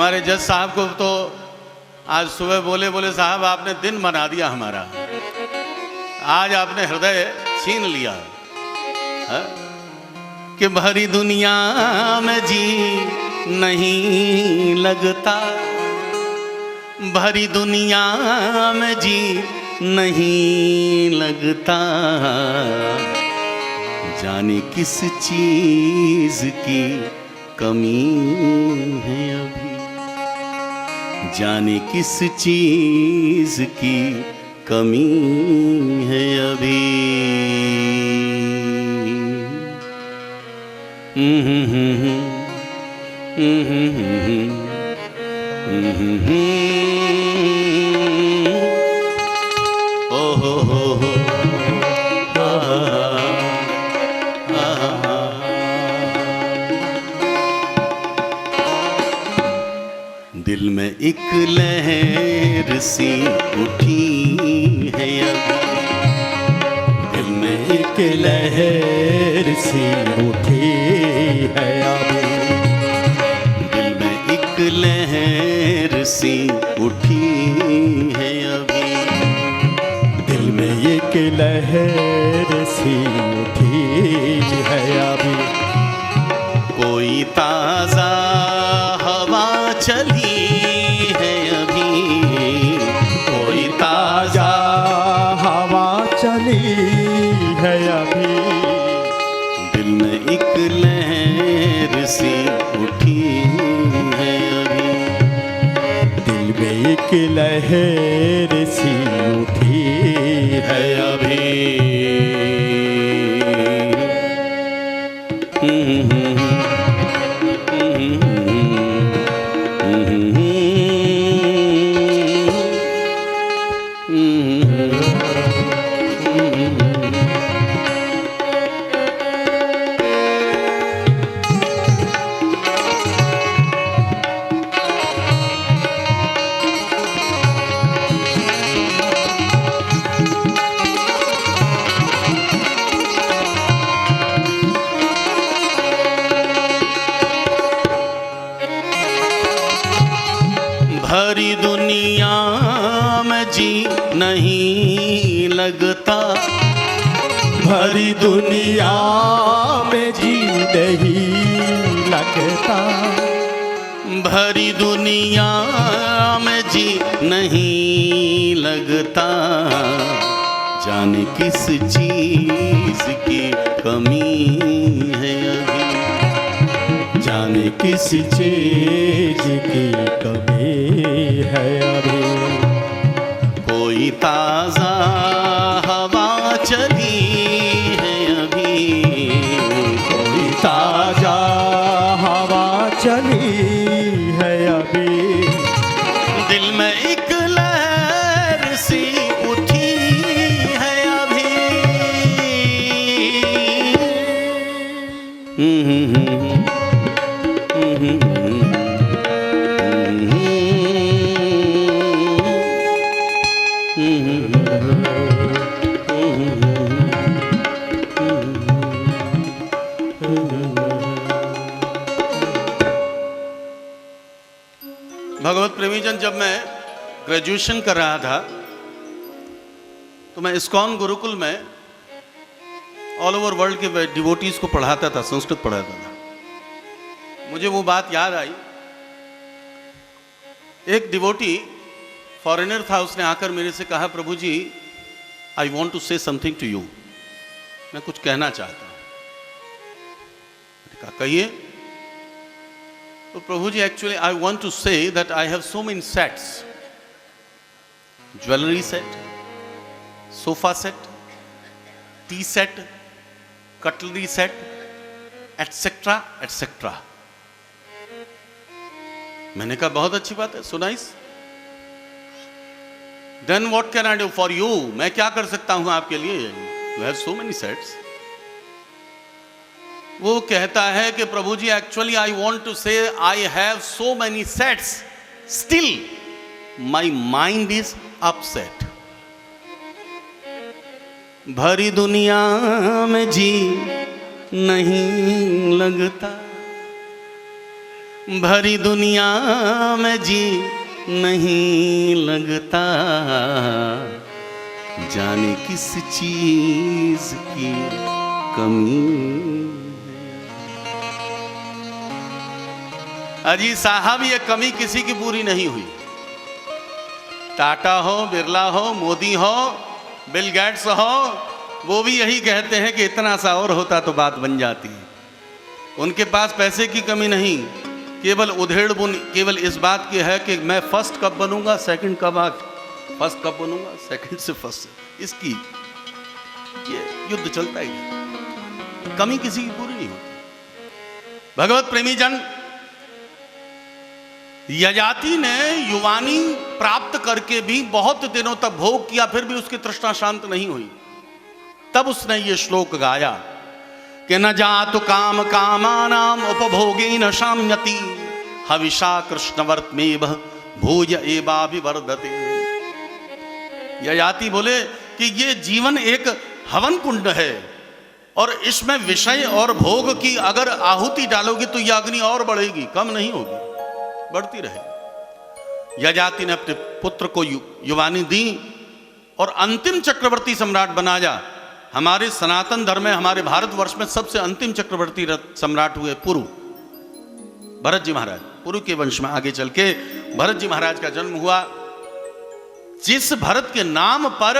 हमारे जज साहब को तो आज सुबह बोले बोले साहब आपने दिन बना दिया हमारा, आज आपने हृदय छीन लिया है? कि भरी दुनिया में जी नहीं लगता, भरी दुनिया में जी नहीं लगता, जाने किस चीज की कमी है अभी, जाने किस चीज की कमी है अभी। ओ हो दिल में एक लहर सी उठी है अभी, दिल में एक लहर सी उठी है अभी, दिल में एक लहर सी उठी है अभी, दिल में एक लहर सी उठी है अभी। कोई ताजा हवा चली है अभी, कोई ताजा हवा चली है अभी, दिल में एक लहर सी उठी है अभी, दिल में एक लहर सी उठी है अभी। भरी दुनिया में जी नहीं लगता, भरी दुनिया में जी नहीं लगता, भरी दुनिया में जी नहीं लगता, जाने किस चीज की कमी है अभी, जाने किस चीज की कमी है अभी। कोई ताजा हवा चली है अभी, कोई ताजा हवा चली है अभी, दिल में एक लहर सी उठी है अभी। भगवत प्रेमीजन, जब मैं ग्रेजुएशन कर रहा था तो मैं इस्कॉन गुरुकुल में ऑल ओवर वर्ल्ड के डिवोटीज को पढ़ाता था, संस्कृत पढ़ाता था। मुझे वो बात याद आई, एक डिवोटी फॉरेनर था, उसने आकर मेरे से कहा, Prabhu ji I want to say something to you, मैं कुछ कहना चाहता हूं। मैंने कहा कहिए। तो Prabhu ji actually I want to say that I have so many sets, jewellery set, sofa set, tea set, cutlery set, etcetera etcetera. मैंने कहा बहुत अच्छी बात है, so nice, then what can I do for you, मैं क्या कर सकता हूं आपके लिए, you have so many sets. वो कहता है कि प्रभु ji actually I want to से आई have so many sets, still my mind is upset. भरी दुनिया में जी नहीं लगता, भरी दुनिया में जी नहीं लगता, जाने किस चीज की कमी है। अजी साहब, ये कमी किसी की पूरी नहीं हुई। टाटा हो, बिरला हो, मोदी हो, बिल गेट्स हो, वो भी यही कहते हैं कि इतना सा और होता तो बात बन जाती। उनके पास पैसे की कमी नहीं, केवल उधेड़ बुन केवल इस बात की है कि मैं फर्स्ट कब बनूंगा, सेकंड कब फर्स्ट कब बनूंगा, सेकंड से फर्स्ट। इसकी ये युद्ध चलता ही, कमी किसी की पूरी नहीं होती। भगवत प्रेमी जन, यजाति ने युवानी प्राप्त करके भी बहुत दिनों तक भोग किया, फिर भी उसकी तृष्णा शांत नहीं हुई। तब उसने ये श्लोक गाया कि न जातु काम कामानाम उपभोगे न शाम्यति, हविषा कृष्णवर्तमेव भूय एवाभिवर्धते। यजाति बोले कि ये जीवन एक हवन कुंड है, और इसमें विषय और भोग की अगर आहुति डालोगी तो यह अग्नि और बढ़ेगी, कम नहीं होगी, बढ़ती रहे। यजाति ने अपने पुत्र को युवानी दी और अंतिम चक्रवर्ती सम्राट बनाया। हमारे सनातन धर्म में, हमारे भारतवर्ष में सबसे अंतिम चक्रवर्ती सम्राट हुए पुरु, भरत जी महाराज। पुरु के वंश में आगे चल के भरत जी महाराज का जन्म हुआ, जिस भरत के नाम पर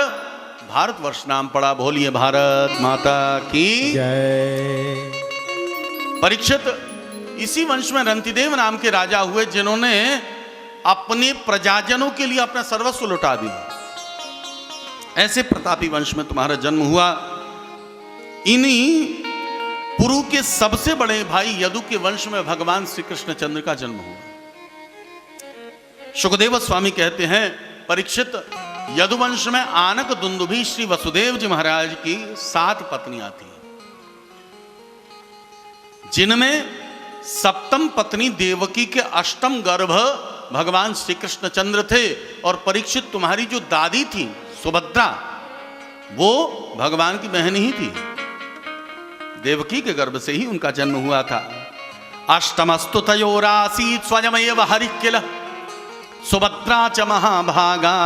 भारतवर्ष नाम पड़ा। बोलिए भारत माता की जय। परीक्षित इसी वंश में रंतिदेव नाम के राजा हुए, जिन्होंने अपने प्रजाजनों के लिए अपना सर्वस्व लुटा दिया। ऐसे प्रतापी वंश में तुम्हारा जन्म हुआ। इन्हीं पुरु के सबसे बड़े भाई यदु के वंश में भगवान श्री कृष्ण चंद्र का जन्म हुआ। सुखदेव स्वामी कहते हैं, परीक्षित, यदुवंश में आनक दुंदुभी श्री वसुदेव जी महाराज की 7 पत्नियां थी, जिनमें सप्तम पत्नी देवकी के अष्टम गर्भ भगवान श्री कृष्ण चंद्र थे। और परीक्षित, तुम्हारी जो दादी थी सुभद्रा, वो भगवान की बहन ही थी। देवकी के गर्भ से ही उनका जन्म हुआ था। अष्टमस्तु तयोरासीत् स्वयमेव हरिकिल, सुभद्रा च महाभागा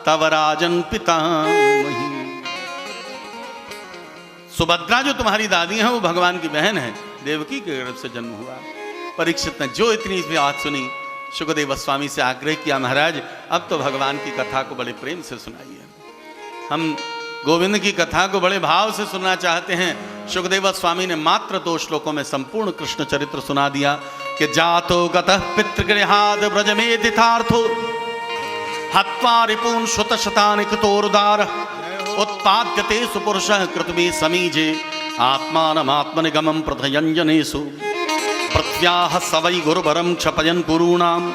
तव राजन पितामही। सुभद्रा जो तुम्हारी दादी है, वो भगवान की बहन है, देवकी के गर्भ से जन्म हुआ। परीक्षित ने जो इतनी बात सुनी, सुखदेव स्वामी से आग्रह किया, महाराज अब तो भगवान की कथा को बड़े प्रेम से सुनाइए। हम गोविंद की कथा को बड़े भाव से सुनना चाहते हैं। सुखदेव स्वामी ने मात्र 2 श्लोकों में संपूर्ण कृष्ण चरित्र सुना दिया कि जातो गतः पितृगृहाद ब्रजमेदितार्थो हत्वा रिपून् श्रुतशतानि कृतोरुदार उत्पाद्यते सुपुरुषः कृतमे समीजे आत्मानमात्मनिगमं प्रथयञ्जनेषु पृथ्व्याः सवै गुरुवरं क्षपयन् कुरूणाम्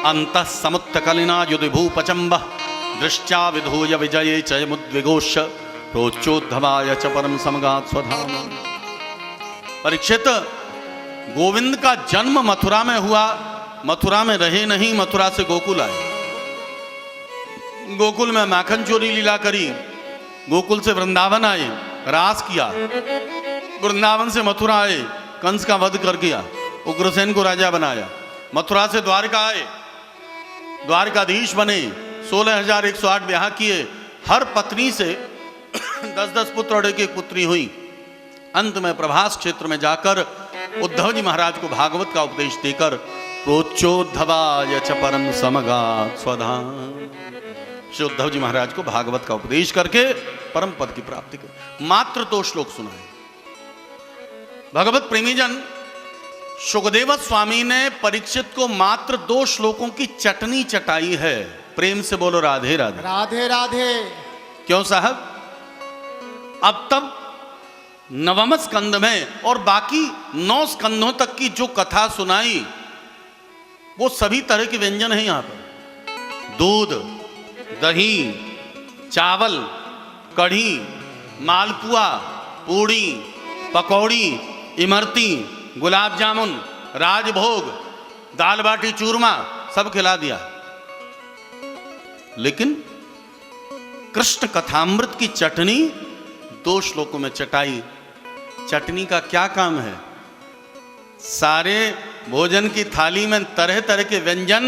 अन्तः समुत्तकलिना युधिभूपचम्बः दृष्ट्या विधूय विजये च मुद्विघोष्य प्रोच्चोद्धवाय च परम समगात् स्वधाम। परीक्षित, गोविंद का जन्म मथुरा में हुआ। मथुरा में रहे नहीं, मथुरा से गोकुल आए। गोकुल में माखन चोरी लीला करी, गोकुल से वृंदावन आए, रास किया। वृंदावन से मथुरा आए, कंस का वध कर दिया, उग्रसेन को राजा बनाया। मथुरा से द्वारका आए, द्वारकाधीश बने, 16,108 ब्याह किए। हर पत्नी से 10-10 पुत्र और एक पुत्री हुई। अंत में प्रभास क्षेत्र में जाकर उद्धव जी महाराज को भागवत का उपदेश देकर प्रोच्चोद्धवाय च परम समगात् स्वधाम, श्री उद्धव जी महाराज को भागवत का उपदेश करके परम पद की प्राप्ति कर मात्र 2 श्लोक सुनाए। भगवत प्रेमीजन, सुखदेव स्वामी ने परीक्षित को मात्र 2 श्लोकों की चटनी चटाई है। प्रेम से बोलो राधे राधे। राधे राधे। क्यों साहब? अब तब 9वें स्कंद में और बाकी 9 स्कंदों तक की जो कथा सुनाई, वो सभी तरह के व्यंजन हैं यहां पर। दूध, दही, चावल, कढ़ी, मालपुआ, पूड़ी, पकौड़ी, इमरती, गुलाब जामुन, राजभोग, दाल बाटी चूरमा सब खिला दिया। लेकिन कृष्ण कथामृत की चटनी 2 श्लोकों में चटाई। चटनी का क्या काम है? सारे भोजन की थाली में तरह तरह के व्यंजन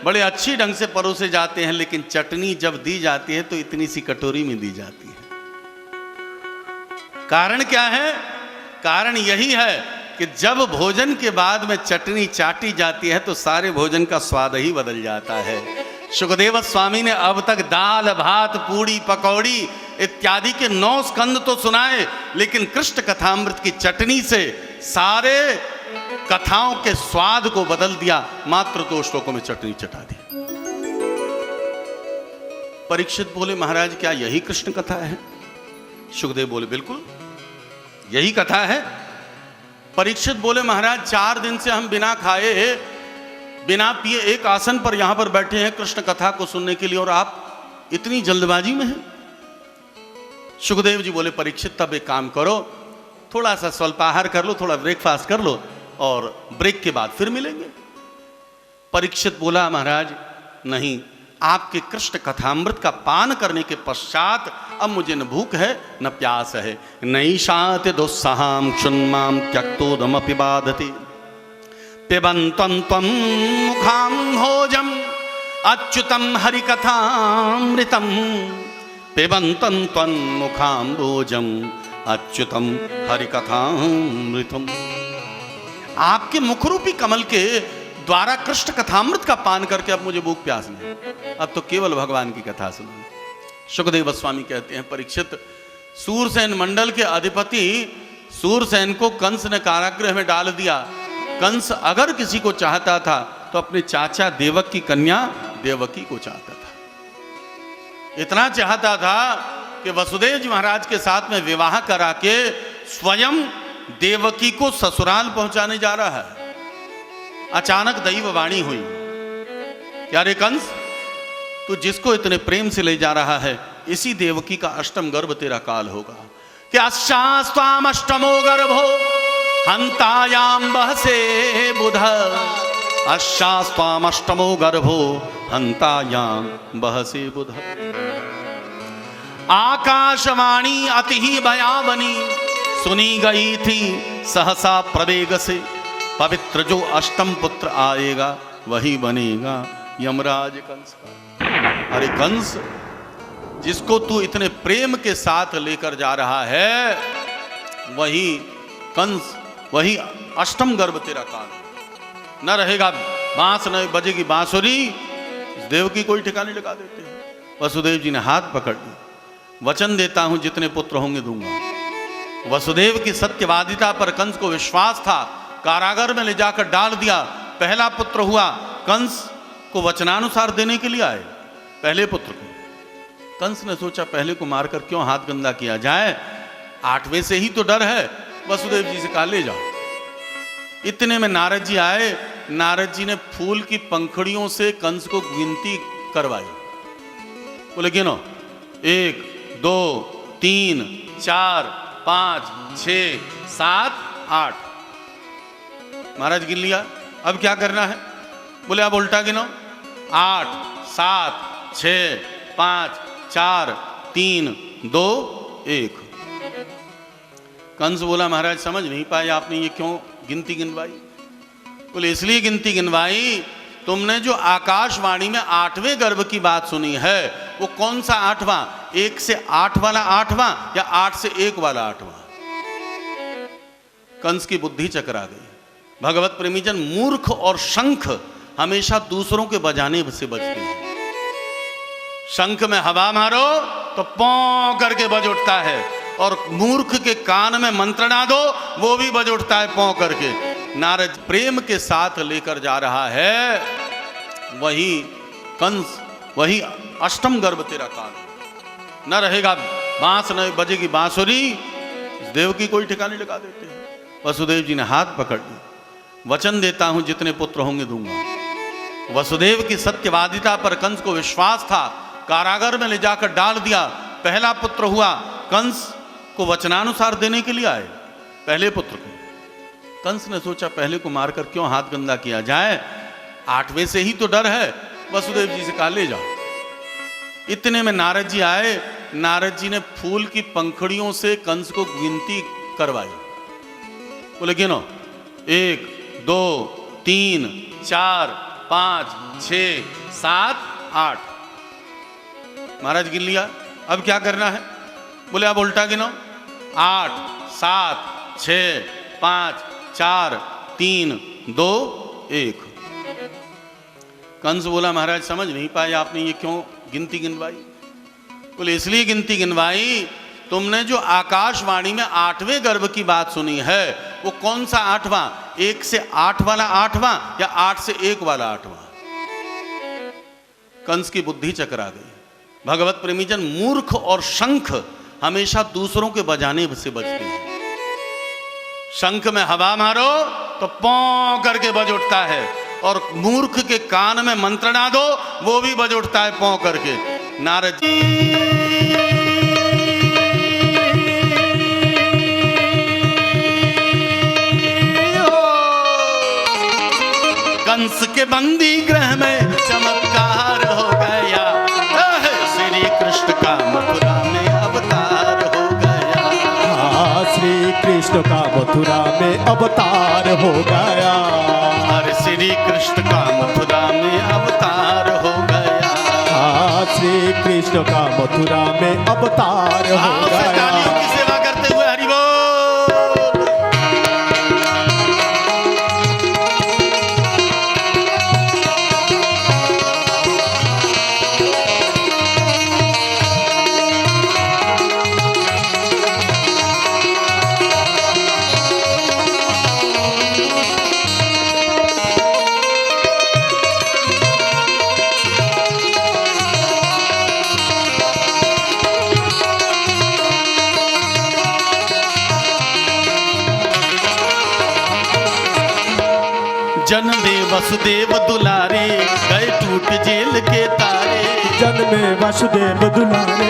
बड़े अच्छी ढंग से परोसे जाते हैं, लेकिन चटनी जब दी जाती है तो इतनी सी कटोरी में दी जाती है। कारण क्या है? कारण यही है कि जब भोजन के बाद में चटनी चाटी जाती है तो सारे भोजन का स्वाद ही बदल जाता है। सुखदेव स्वामी ने अब तक दाल भात पूड़ी पकौड़ी इत्यादि के 9 स्कंद तो सुनाए, लेकिन कृष्ण कथामृत की चटनी से सारे कथाओं के स्वाद को बदल दिया। मात्र 2 श्लोकों में चटनी चटा दी। परीक्षित बोले, महाराज क्या यही कृष्ण कथा है? सुखदेव बोले, बिल्कुल यही कथा है। परीक्षित बोले, महाराज 4 दिन से हम बिना खाए बिना पिए एक आसन पर यहां पर बैठे हैं कृष्ण कथा को सुनने के लिए, और आप इतनी जल्दबाजी में हैं। सुखदेव जी बोले, परीक्षित तब एक काम करो, थोड़ा सा स्वल्पाहार कर लो, थोड़ा ब्रेकफास्ट कर लो, और ब्रेक के बाद फिर मिलेंगे। परीक्षित बोला, महाराज नहीं, आपके कृष्ण कथामृत का पान करने के पश्चात अब मुझे न भूख है न प्यास है। नैषाति दुस्सहां क्षुन्मां त्यक्तोदमपि बाधते पिबन्तं त्वं मुखां भोजम् अच्युतं हरिकथामृतं पिबन्तं त्वं मुखां भोजम् अच्युतं हरिकथामृतम्। आपके मुखरूपी कमल के द्वारा कृष्ण कथामृत का पान करके अब मुझे भूख प्यास नहीं, अब तो केवल भगवान की कथा सुनो। सुखदेव स्वामी कहते हैं, परीक्षित, सूरसेन मंडल के अधिपति सूरसेन को कंस ने कारागृह में डाल दिया। कंस अगर किसी को चाहता था तो अपने चाचा देवक की कन्या देवकी को चाहता था। इतना चाहता था कि वसुदेव जी महाराज के साथ में विवाह करा के स्वयं देवकी को ससुराल पहुंचाने जा रहा है। अचानक दैववाणी हुई, क्या रे कंस, तू जिसको इतने प्रेम से ले जा रहा है इसी देवकी का अष्टम गर्भ तेरा काल होगा। क्या शास्त्वाम अष्टमो गर्भो हंतायाम बहसे बुध, अशास्त्वाम अष्टमो गर्भो हंतायाम बहसे बुध। आकाशवाणी अति ही भयावनी सुनी गई थी सहसा प्रवेग से, पवित्र जो अष्टम पुत्र आएगा वही बनेगा यमराज कंस का। अरे कंस, जिसको तू इतने प्रेम के साथ लेकर जा रहा है वही कंस, वही अष्टम गर्भ तेरा काल। न रहेगा बांस न बजेगी बांसुरी, देव की कोई ठिकाने लगा देते हैं। वसुदेव जी ने हाथ पकड़ ली, वचन देता हूं जितने पुत्र होंगे दूंगा। वसुदेव की सत्यवादिता पर कंस को विश्वास था, कारागार में ले जाकर डाल दिया। पहला पुत्र हुआ, कंस को वचनानुसार देने के लिए आए पहले पुत्र को। कंस ने सोचा पहले को मारकर क्यों हाथ गंदा किया जाए, 8वें से ही तो डर है। वसुदेव जी से कहा ले जाओ। इतने में नारद जी आए। नारद जी ने फूल की पंखुड़ियों से कंस को गिनती करवाई। बोले गिनो, 1 2 3 4 5 6 7 8। महाराज गिन लिया, अब क्या करना है? बोले अब उल्टा गिनो, 8 7 6 5 4 3 2 1। कंस बोला महाराज समझ नहीं पाए आपने ये क्यों गिनती गिनवाई? बोले इसलिए गिनती गिनवाई, तुमने जो आकाशवाणी में 8वें गर्भ की बात सुनी है वो कौन सा 8वां? 1 से 8 वाला 8वां या 8 से 1 वाला 8वां? कंस की बुद्धि चकरा गई। भगवत प्रेमीजन, मूर्ख और शंख हमेशा दूसरों के बजाने से बजते हैं। शंख में हवा मारो तो पौ करके बज उठता है, और मूर्ख के कान में मंत्र ना दो वो भी बज उठता है पौ करके। नारद प्रेम के साथ लेकर जा रहा है वही कंस, वही अष्टम गर्भ तेरा काल। न रहेगा बांस न बजेगी बांसुरी, देव की कोई ठिकाने लगा देते हैं। वसुदेव जी ने हाथ पकड़ ली, वचन देता हूं जितने पुत्र होंगे दूंगा। वसुदेव की सत्यवादिता पर कंस को विश्वास था, कारागार में ले जाकर डाल दिया। पहला पुत्र हुआ, कंस को वचनानुसार देने के लिए आए पहले पुत्र को। कंस ने सोचा पहले को मारकर क्यों हाथ गंदा किया जाए, 8वें से ही तो डर है। वसुदेव जी से कहा ले जाओ। इतने में नारद जी आए। नारद जी ने फूल की पंखुड़ियों से कंस को गिनती करवाई। बोले गिनो, 1 2 3 4 5 6 7 8। महाराज गिन लिया, अब क्या करना है? बोले आप उल्टा गिनो, 8 7 6 5 4 3 2 1। कंस बोला महाराज समझ नहीं पाए आपने ये क्यों गिनती गिनवाई? बोले इसलिए गिनती गिनवाई, तुमने जो आकाशवाणी में 8वें गर्भ की बात सुनी है वो कौन सा 8वां? 1 से 8 वाला 8वां या 8 से 1 वाला 8वां? कंस की बुद्धि चकरा गई। भगवत प्रेमीजन, मूर्ख और शंख हमेशा दूसरों के बजाने से बचते हैं। शंख में हवा मारो तो पौ करके बज उठता है, और मूर्ख के कान में मंत्र ना दो वो भी बज उठता है पौ करके। नारद कंस के बंदी गृह में चमत्कार हो गया, श्री कृष्ण का मथुरा में अवतार हो गया। श्री कृष्ण का मथुरा में अवतार हो गया। अरे श्री कृष्ण का मथुरा में अवतार हो गया। श्री कृष्ण का मथुरा में अवतार हो गया। तालियों की सेवा करते हुए हरि बोल। जन्मे वसुदेव दुलारे, गए टूट जेल के तारे। जन्मे वसुदेव दुलारे,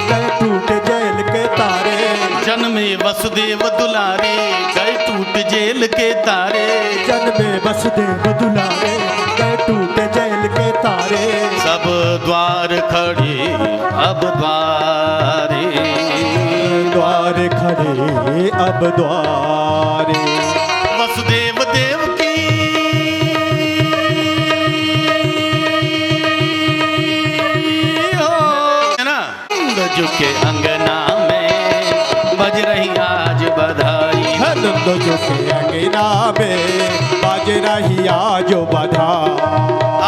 गए टूट जेल के तारे। जन्मे वसुदेव दुलारे, गए टूट जेल के तारे। जन्मे वसुदेव दुलारे, गए टूट जेल के तारे। सब द्वार खड़े अब द्वारे, द्वार खड़े अब द्वारे। वसुदेव देव की के अंगना में बज रही आज बधाई। नंदो जो के अंगना में बज रही आज बधाई।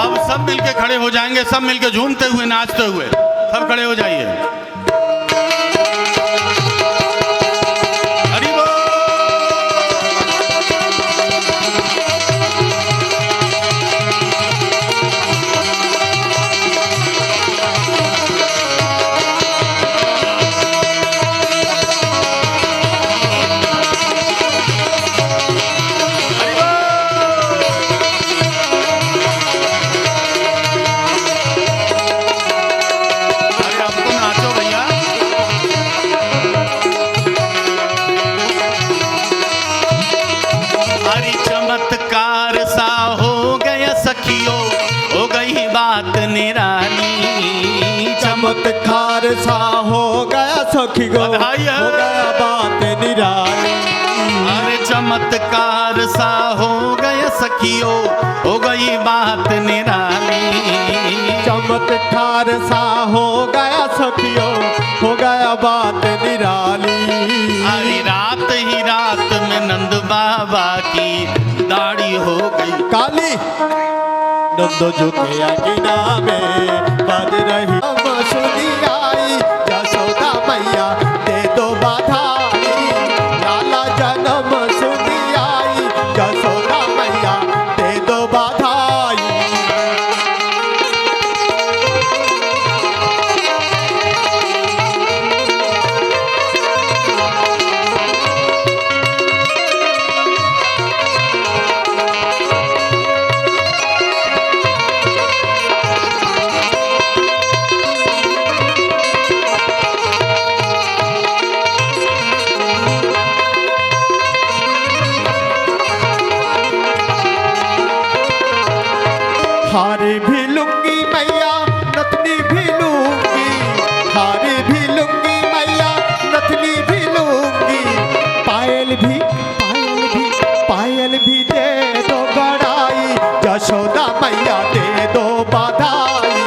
अब सब मिलके खड़े हो जाएंगे, सब मिलके झूमते हुए नाचते हुए सब खड़े हो जाइए। चमत्कार सा हो गया सखी गो, हो गया बात निराली। अरे चमत्कार सा हो गया सखियो, हो गई बात निराली। चमत्कार सा हो गया सखियो, हो गया बात निराली। अरे रात ही रात में नंद बाबा की दाढ़ी हो गई काली। नंदो जो के अंगना में बज रही सुनी आई, यशोदा मैया दे दो बधाई। लाला जन्म सुनी आई, यशोदा मैया दे दो बधाई। हारी भी लूंगी मैया, नथनी भी लूंगी। हारी भी लूंगी मैया, नथनी भी लूंगी। पायल भी दे दो गड़ाई। यशोदा मैया दे दो बधाई,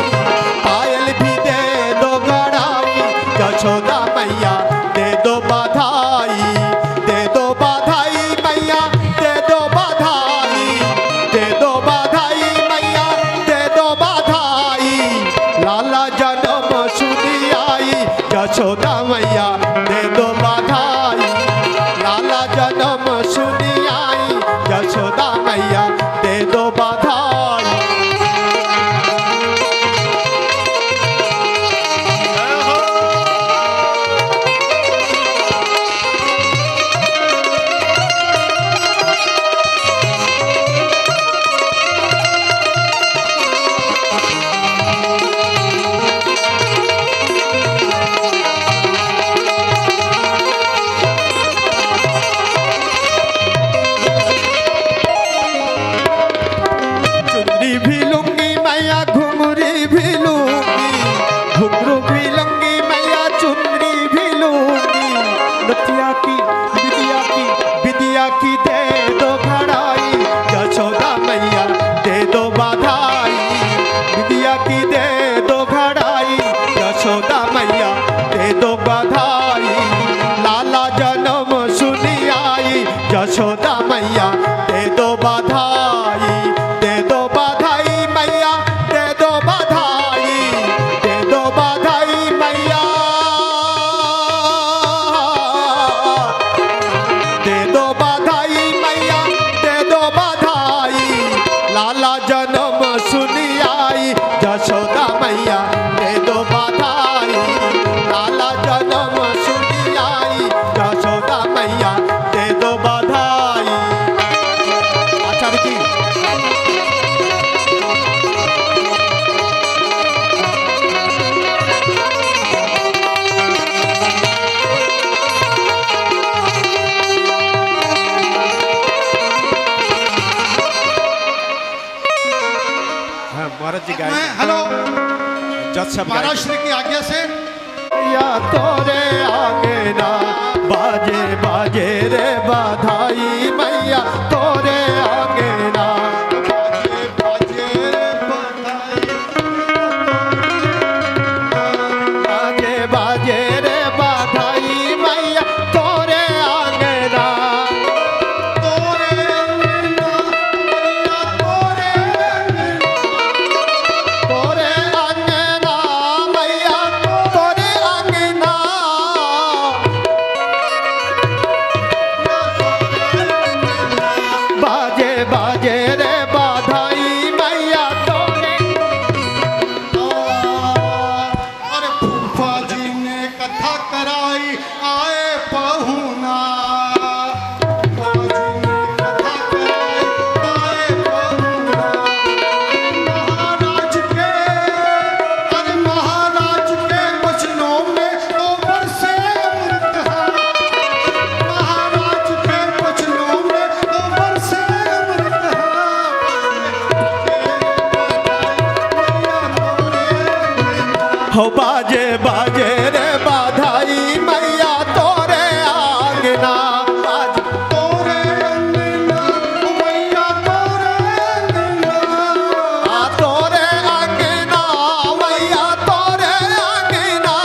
पायल भी दे दो गड़ाई, यशोदा मैया दे दो बधाई, दे दो बधाई मैया दे दो बधाई, दे दो बधाई मैया दे दो बधाई, लाला जन्म सुनी आई, यशोदा मैया दे दो बधाई, लाला जन्म सुनी आई, यशोदा मैया दे दो बधाई। चुनरी भी लूंगी मैया घुंघरी भी लूंगी, घुंघरू भी लूंगी मैया चुनरी भी लूंगी, नथिया की विद्या की दे दो घड़ाई, यशोदा मैया दे दो बधाई, विद्या की दे दो घड़ाई, यशोदा मैया दे दो बधाई, लाला जन्म सुनी आई, यशोदा मैया दे दो बधाई, दे दो बधाई मैया दे दो बधाई, दे दो बधाई मैया दे दो बधाई मैया दे दो बधाई, लाला जन्म सुनी आई, यशोदा मैया दे दो बधाई, लाला जन्म सुनी आई, यशोदा मैया दे दो बधाई। आचार्य जी महाराज जी गाय हेलो जज सब महाराज श्री की आज्ञा से या तोरे आगे ना बाजे बाजे रे बधाई मैया तोरे आगे ना बाजे बाजे रे बधाई, बाजे बाजे रे बधाई मैया तोरे आगे ना, तोरे अंगना मैया तोरे तोरे आगे ना मैया तोरे आगे ना, बाजे बाजे रे बधाई मैया तोरे। अरे फूफा जी ने कथा कराई आए पहुना, फूफा जी ने कथा कराई आए पहुना, महाराज के अरे महाराज के वचनों में तो बरसे अमृत है, महाराज के वचनों में तो बरसे अमृत है, हो बाजे बाजे रे बधाई मैया तोरे आंगना, बाजे तोरे अंगना मैया तोरे अंगना, आ तोरे आंगना मैया तोरे आंगना,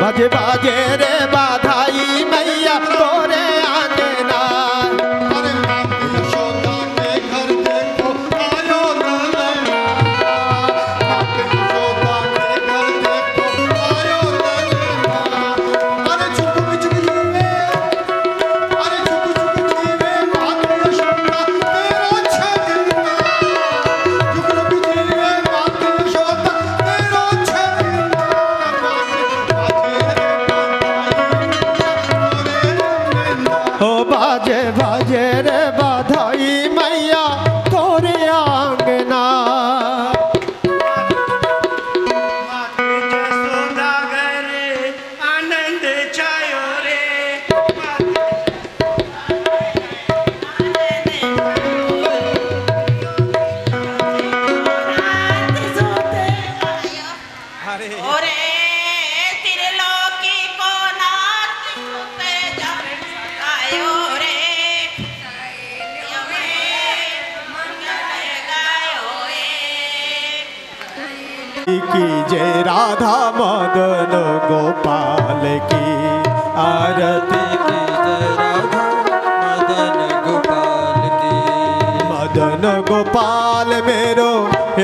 बाजे बाजे रे बधाई मैया तोरे आंगना, अरे माता यशोदा के घर देखो आयो ललना, माता यशोदा के घर देखो आयो ललना, अरे चुप चुप जीवे, अरे चुप चुप जीवे माता यशोदा तेरो छगना, चुप चुप जीवे माता यशोदा तेरो छगना, हो बाजे बाजे रे बधाई मैया तोरे आंगना, आनंद छायो रे त्रिलोकी को नाथ सुते जब आए की जय राधा मदन गोपाल की आरती की जय राधा मदन गोपाल की मदन गोपाल मेरो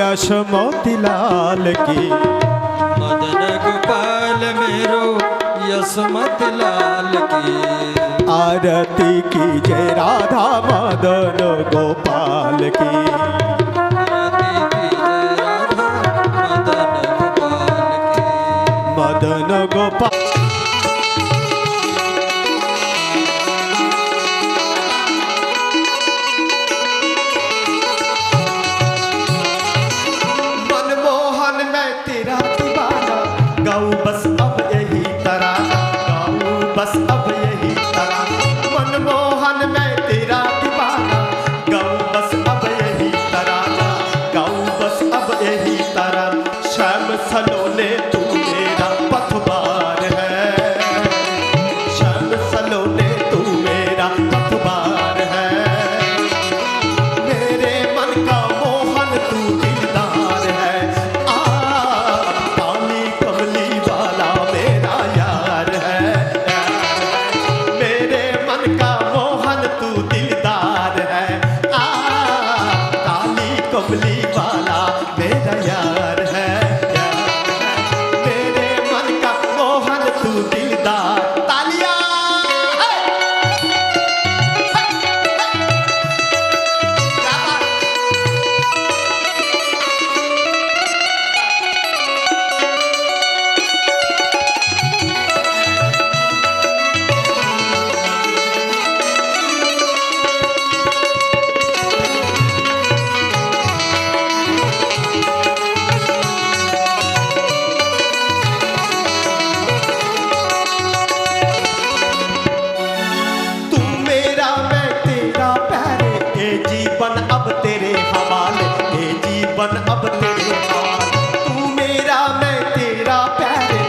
यश मोतीलाल की मदन गोपाल मेरो यशमत लाल की आरती की जय राधा मदन गोपाल की आरती की जय राधा मदन गोपाल की मदन गोपाल मनमोहन मैं तेरा दीवाना गाऊं बस अब यही तराना गाऊं बस अब यही तराना मनमोहन मैं तेरा दीवाना गाऊं बस अब यही तराना गाऊं बस अब यही तराना श्याम सलोने तू मेरा पथवार है श्याम सलोने तू मेरा पथवार है मेरे मन का मोहन तू दिलदार है काली कमली वाला मेरा यार है मेरे मन का मोहन तू दिलदार है काली कमली वाला मेरा यार है मेरे मन का मोहन तू दिलदार तालियां क्या बात तू मेरा मैं तेरा प्यारे ये जीवन अब तेरे हवाले ये जीवन अब तेरे हवाले तू मेरा मैं तेरा प्यारे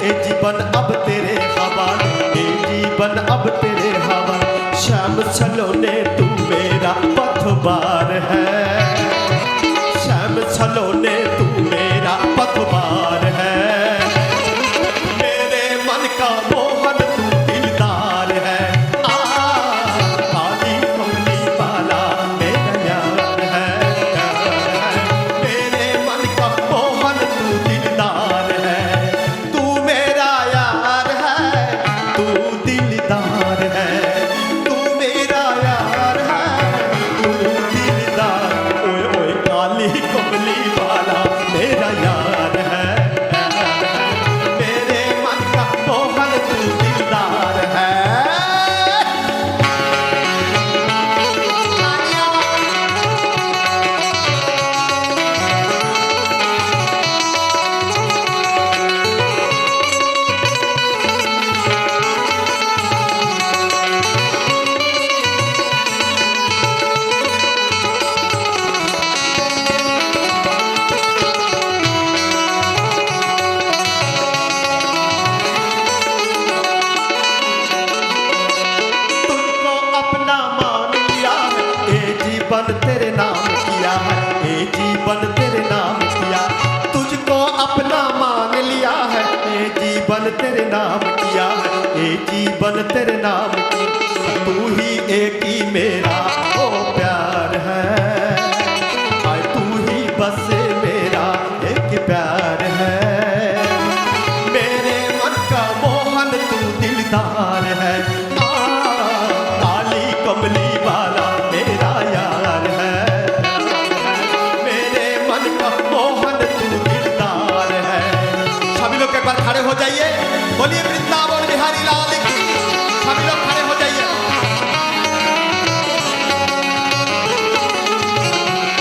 ये जीवन अब तेरे हवाले ये जीवन अब तेरे हवाले श्याम सलोने तू मेरा पथवार है श्याम सलोने तू मेरा पथवार है मेरे मन का मोहन तू दिलदार है काली कमली वाला मेरा यार है मेरे मन का मोहन तू दिलदार है तू मेरा यार है तू दिलदार है तू मेरा यार है तू दिलदार ओए ओए काली कमली वाला मेरा यार है मेरे मन का मोहन तू दिलदार है तुझको अपना मान लिया है ये जीवन तेरे नाम किया है ये जीवन तेरे नाम किया तुझको अपना मान लिया है ये जीवन तेरे नाम किया है ये जीवन तेरे नाम किया तू ही एक ही मेरा ओ प्यार है आय तू ही बस मेरा एक प्यार है मेरे मन का मोहन तू दिलदार है काली कमली वाला मेरा यार है मेरे मन का मोहन तू दिलदार है सभी लोग एक बार खड़े हो जाइए बोलिए वृंदावन बिहारी लाल की सभी लोग खड़े हो जाइए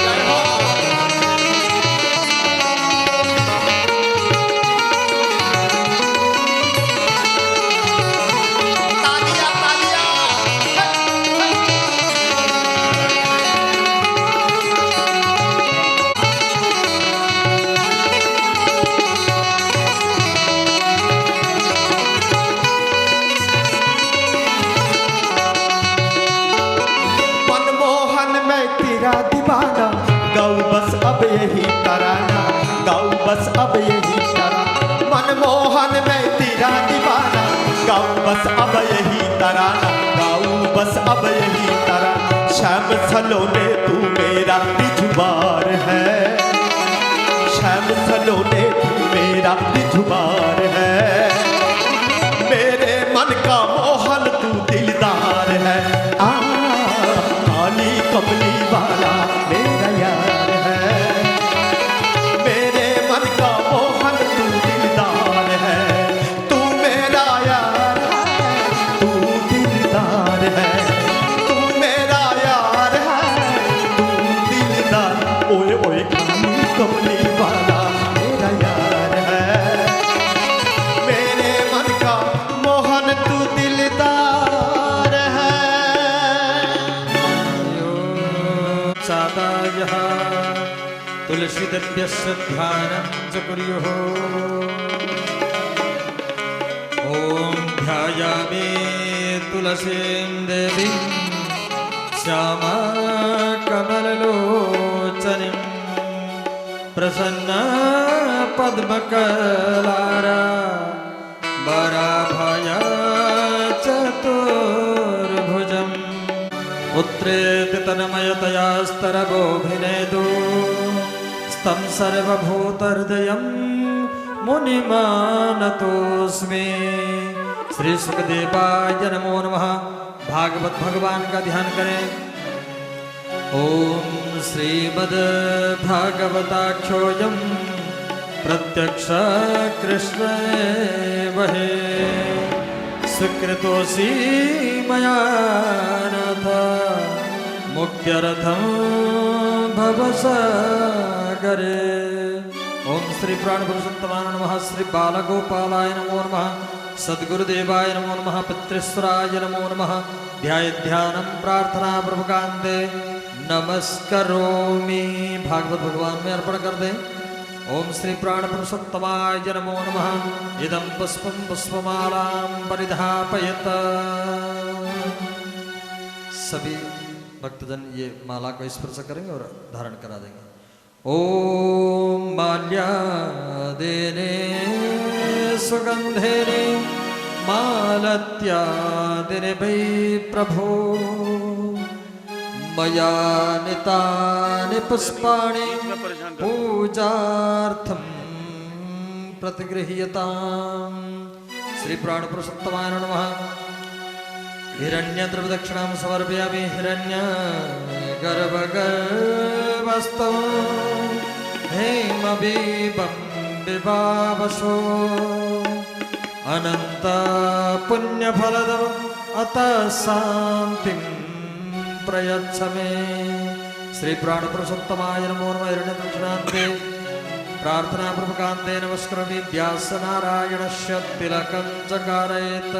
जय हो। तालियां तालियां मनमोहन मैं तेरा दीवाना गाऊं बस अब यही तराना गाऊं बस अब यही तराना, मनमोहन मैं तेरा दीवाना, गाऊं बस अब यही तराना, गाऊं बस अब यही तराना। श्याम सलोने तू मेरा रिझवार है, श्याम सलोने तू मेरा रिझवार है, मेरे मन का मोहन तू दिलदार है। काली कमली वाला मेरा यार है, मेरे मन का मोहन तू दिलदार है, तू मेरा यार है, तू दिलदार है, तू मेरा यार है, तू दिलदार। ओए ओए काली कमली वाला मेरा यार है, मेरे मन का मोहन तू दिलदार है। सादायः तुलसीदेव्यस्य ध्यानं च कुर्युः। ॐ ध्यायामि तुलसीं देवीं श्यामा कमललोचनीं प्रसन्ना पद्मकलारा वराभया चतुर्भुजम् उत्रेति तन्मयतया स्तरगोभिनेदु स्तं सर्वभूतहृदयं मुनिमानतोऽस्मि। श्री सुखदेवाय नमो नमः। भागवत भगवान का ध्यान करें। ओम श्रीमद्भागवताख्योऽयं प्रत्यक्ष कृष्ण वहे स्वीकृतोऽसि मया नाथ मुक्त्यर्थं भवसागरे। ओम श्री प्राणपुरुषोत्तमाय नमः। श्री बालगोपालाय नमो नमः। सद्गुरुदेवाय नमो नमः। पितृस्वराय नमो नमः। ध्यानं प्रार्थना प्रभुकान्ते नमस्करोमि। भागवत भगवान में अर्पण कर दें। ओम श्री प्राणपुरुषोत्तमाय नमो नमः। इदं पुष्पं पुष्पमालां परिधापयत। सभी भक्तजन ये माला को स्पर्श करेंगे और धारण करा देंगे। ओम माल्यादेने सुगंधेने मालत्यादेने वै प्रभो मया नितानि पुष्पाणि पूजार्थं प्रतिगृह्यताम्। श्री प्राणपुरुषोत्तमाय नमः। हिरण्यद्रव्यदक्षिणां समर्पयामि। हिरण्यगर्भगर्भस्थो हेमबीबं विभावसो अनन्तपुण्यफलदम् अतः शान्तिं प्रयच्छ मे। श्री प्राणपुरुषोत्तमाय नमो नमः। हिरण्यदक्षिणान्ते प्रार्थना प्रभुकान्ते नमस्करोमि। व्यासनारायणस्य तिलकं च कारयेत्।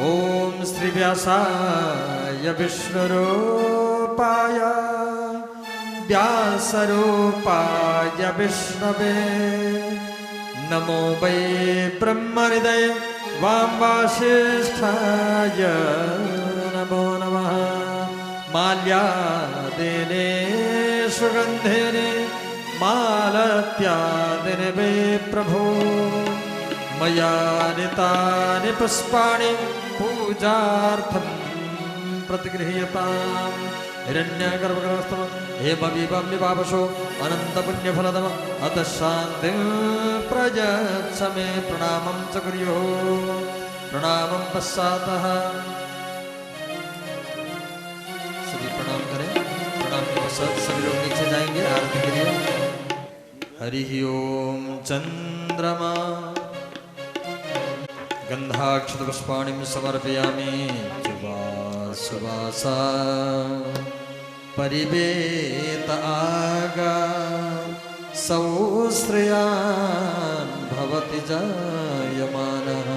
ओम श्री व्यासाय विष्णुरूपाय व्यासरूपाय विष्णवे नमो वै ब्रह्महृदय वामवासिष्ठाय नमो नमः। माल्यादेने सुगन्धेने मालत्यादेने वै प्रभो मया नितानि पुष्पाणि पूजार्थं प्रतिगृह्यताम्। हिरण्यगर्भगर्भस्थं हेमबीबं विभावसो अनन्तपुण्यफलदम् अतः शान्तिं प्रयच्छ मे। प्रणामं च कुर्युः। प्रणामं पश्चातः सभी प्रणाम करें। प्रणाम के पश्चात सभी लोग नीचे जाएंगे आरती के लिए। हरि ओम। चंद्रमा गंधाक्षतपुष्पाणिं समर्पयामि। सुवासा परिवेत आगा सौश्रयान् भवति जायमानः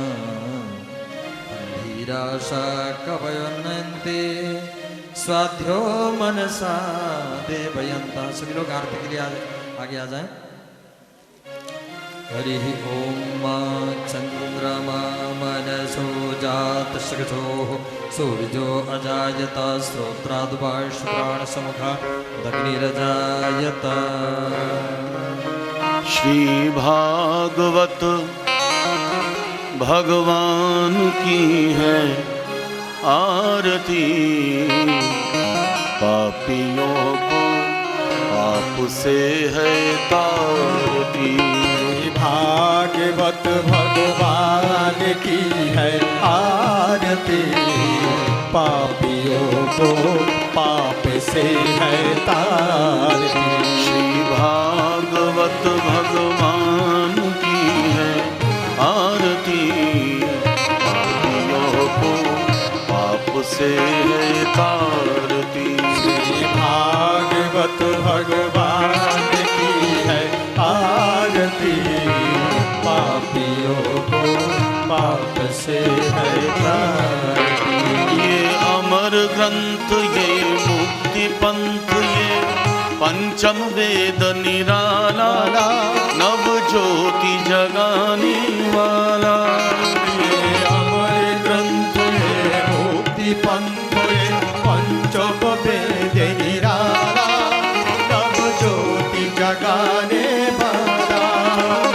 धीराशा कवयन्ते स्वाध्यो मनसा देवयन्ता। सभी लोग आरती के लिए आगे आ जाएं। हरि ओम। चंद्रमा मनसो जातशो सूर्यो अजायत श्रोत्राद्वायुष्प्राणसमुखा दग्निरजायत। श्री भागवत भगवान की है आरती, पापियों को पाप से है तारती। भागवत भगवान की है आरती, पापियों को पाप से है तारती। श्री भागवत भगवान की है आरती, पापियों को पाप से है तारती। श्री भागवत भगवान की है आरती, पापियों को पाप से है तारती। ये अमर ग्रंथ, ये मुक्ति पंथ, ये पंचम वेद निराला, नव ज्योति जगाने वाला। ये अमर ग्रंथ, ये मुक्ति पंथ, ये पंचम वेद निराला, नव ज्योति जगाने वाला।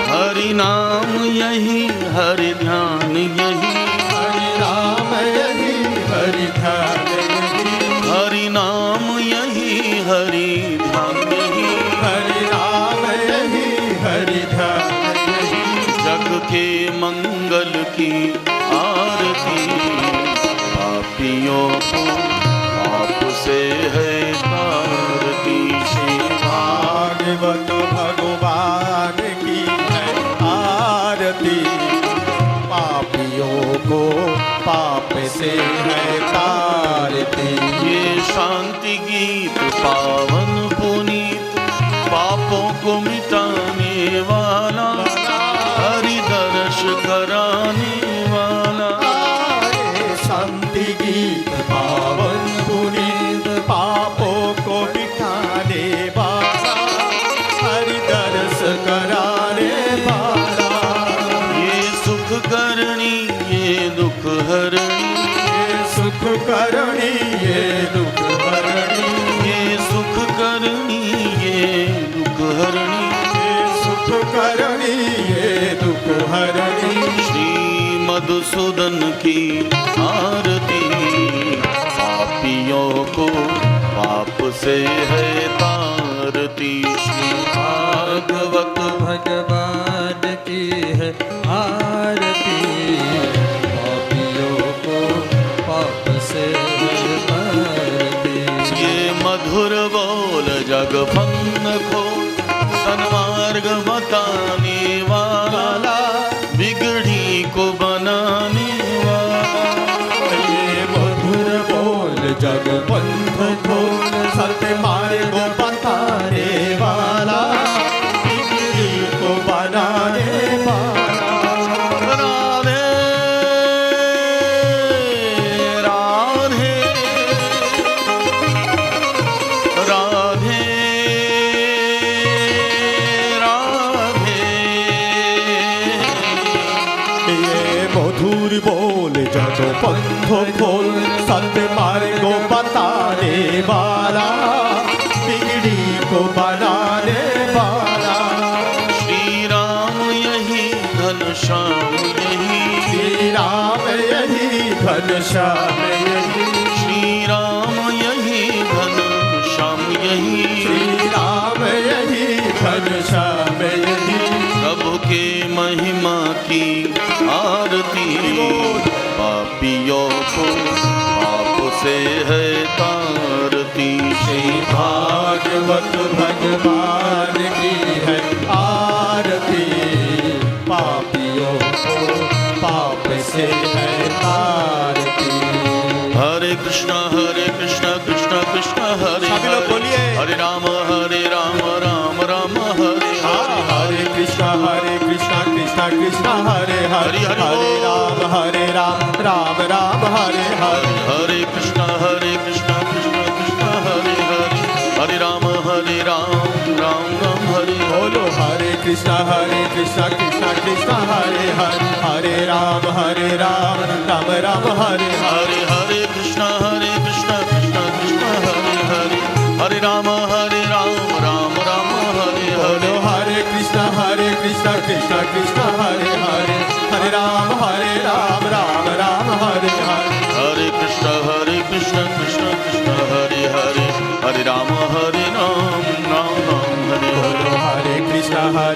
हरि नाम यही, हरि ध्यान यही, हरि राम यही, हरि ध्यान यही, हरि नाम यही, हरि ध्यान यही, हरि राम यही, हरि ध्यान यही। जग के मंगल की आरती, पापियों को पाप से है तारती। श्री भागवत भगवान की है आरती, पापियों को पाप से है तारती। ये शांति गीत पावन पुनीत, पापों को मिटाने वाला, हरि दर्श कराने वाला। ये शांति गीत पावन पुनीत, पापों को मिटाने वाला, हरि दर्श कराने वाला। ये सुख करनी, ये दुख हरणी, ये सुख करणी, ये दुख हरणी, ये सुख करनी, ये दुख हरणी। ये सुख करणी, ये दुख हरणी। श्री मधुसूदन की आरती, पापियों को पाप से है तारती। श्री भागवत भगवान की है आरती, पापियों को पाप से है तारती। ये मधुर बोल जग फन खोल, सन्मार्ग बताने वाला, बिगड़ी को बनाने वाला। ये मधुर बोल जग पंथ खोल, सत्य मार्ग बताने वाला, बिगड़ी को बनाने वाला। राधे राधे राधे राधे। ये मधुर बोल जग पंथ खोल, सत्य मार्ग बताने वाला, बिगड़ी को बनाने वाला। श्री राम यही, घनश्याम यही, श्री राम यही, घनश्याम यही, श्री राम यही, घनश्याम यही। श्री राम यही, घनश्याम यही। प्रभु के महिमा की आरती, पापियों को पाप से है तारती। श्री भागवत भगवान की है आरती, पापियों को पाप से है तारती। हरे कृष्णा कृष्णा कृष्णा हरे सभी लोग बोलिए। हरे राम राम राम हरे हरे। हरे कृष्णा कृष्णा कृष्णा हरे हरे, हरि हरि हरे राम राम राम हरे हरे। हरे कृष्णा कृष्णा कृष्णा हरे हरे, हरे राम राम राम हरे। बोलो हरे कृष्णा कृष्णा कृष्णा हरे हरे, हरे राम राम राम हरे हरे। हरे हरे कृष्णा कृष्णा कृष्णा हरे हरे, हरे राम राम राम हरे हरे। बोलो हरे कृष्णा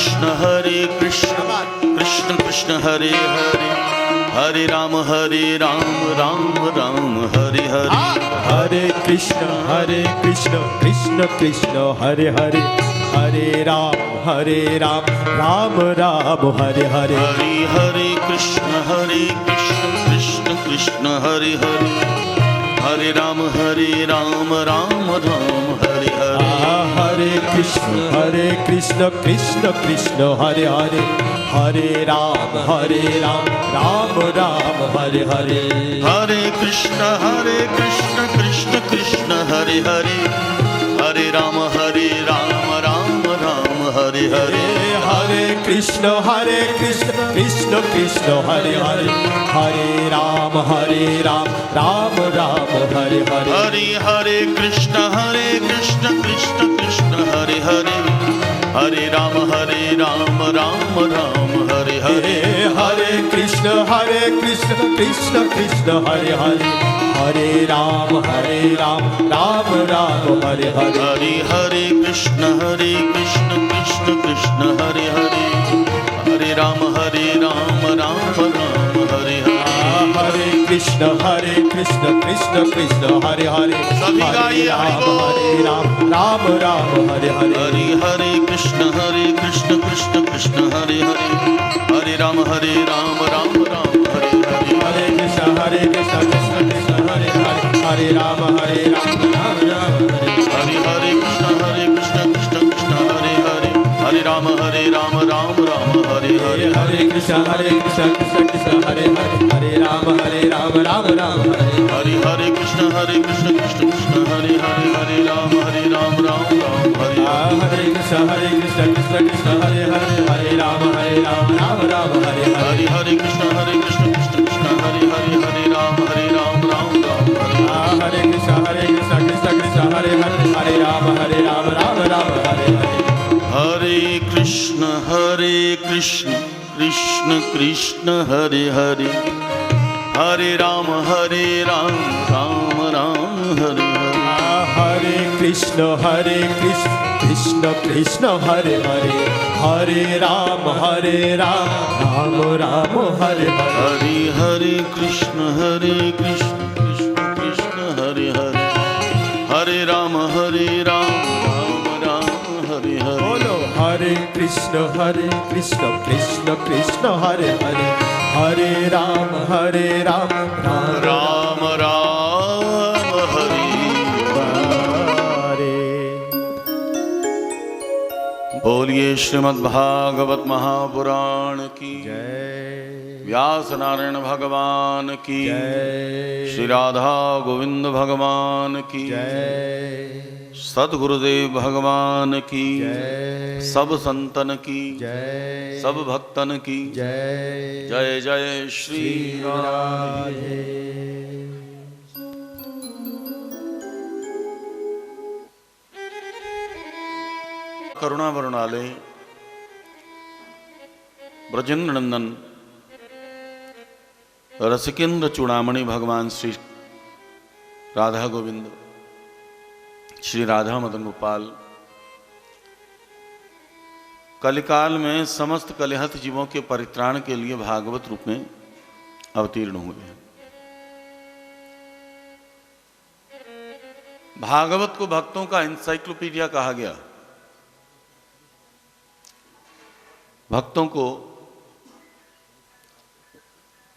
कृष्ण कृष्ण कृष्ण हरे हरे, हरे राम राम राम हरे हरे। हरे कृष्ण कृष्ण कृष्ण हरे हरे, हरे राम राम राम हरे हरे। हरे हरे कृष्ण कृष्ण कृष्ण हरे हरे, हरे राम राम राम हरे हरे। हरे कृष्ण कृष्ण कृष्ण हरे हरे, हरे राम राम राम हरे हरे। हरे कृष्ण कृष्ण कृष्ण हरे हरे, हरे राम राम राम हरे हरे। हरे कृष्ण कृष्ण कृष्ण हरे हरे, हरे राम राम राम हरे हरे। हरे हरे कृष्ण कृष्ण कृष्ण हरे हरे, हरे राम राम राम हरे हरे। हरे कृष्ण कृष्ण कृष्ण हरे हरे, हरे राम राम राम हरे हरे। हरे हरे कृष्ण कृष्ण कृष्ण हरे हरे, हरे राम राम राम हरे हरे। हरे कृष्ण कृष्ण कृष्ण हरे हरे, सभी गाइए हरे राम राम हरे हरे। हरे हरे कृष्ण कृष्ण कृष्ण हरे हरे, हरे राम राम राम हरे हरे। हरे कृष्ण कृष्ण कृष्ण हरे हरे, हरे राम राम राम हरे। हरे हरे कृष्ण कृष्ण कृष्ण हरे हरे, हरे राम राम राम हरे हरे। हरे कृष्ण कृष्ण कृष्ण हरे हरे, हरे राम राम राम हरे। हरे हरे कृष्ण कृष्ण कृष्ण हरे हरे, हरे राम राम राम हरे हरे। हरे कृष्ण कृष्ण कृष्ण हरे हरे, हरे राम राम राम हरे हरे। हरे हरे कृष्ण कृष्ण कृष्ण हरे हरे, हरे राम राम राम हरे हरे। हरे कृष्ण कृष्ण कृष्ण हरे हरे, हरे राम राम राम हरे हरे। हरे कृष्ण कृष्ण कृष्ण हरे हरे, हरे राम राम राम हरे हरे। हरे कृष्ण कृष्ण कृष्ण हरे हरे, हरे राम राम राम हरे हरे। हरे हरे कृष्ण कृष्ण कृष्ण हरे हरे, हरे राम राम राम हरे हरे। बोलो हरे कृष्ण कृष्ण कृष्ण हरे हरे, हरे राम राम राम राम हरे हरे। बोलिए श्रीमद् भागवत महापुराण की जय व्यास नारायण भगवान की, जय श्री राधा गोविंद भगवान की, जय सद्गुरुदेव भगवान की, जय सब संतन की, जय सब भक्तन की जय जय जय श्री राधे। करुणा वरुणालय ब्रजेंद्र नंदन रसिकेंद्र चूड़ामणि भगवान श्री राधा गोविंद श्री राधा मदन गोपाल कलिकाल में समस्त कलिहत जीवों के परित्राण के लिए भागवत रूप में अवतीर्ण हुए हैं। भागवत को भक्तों का इंसाइक्लोपीडिया कहा गया। भक्तों को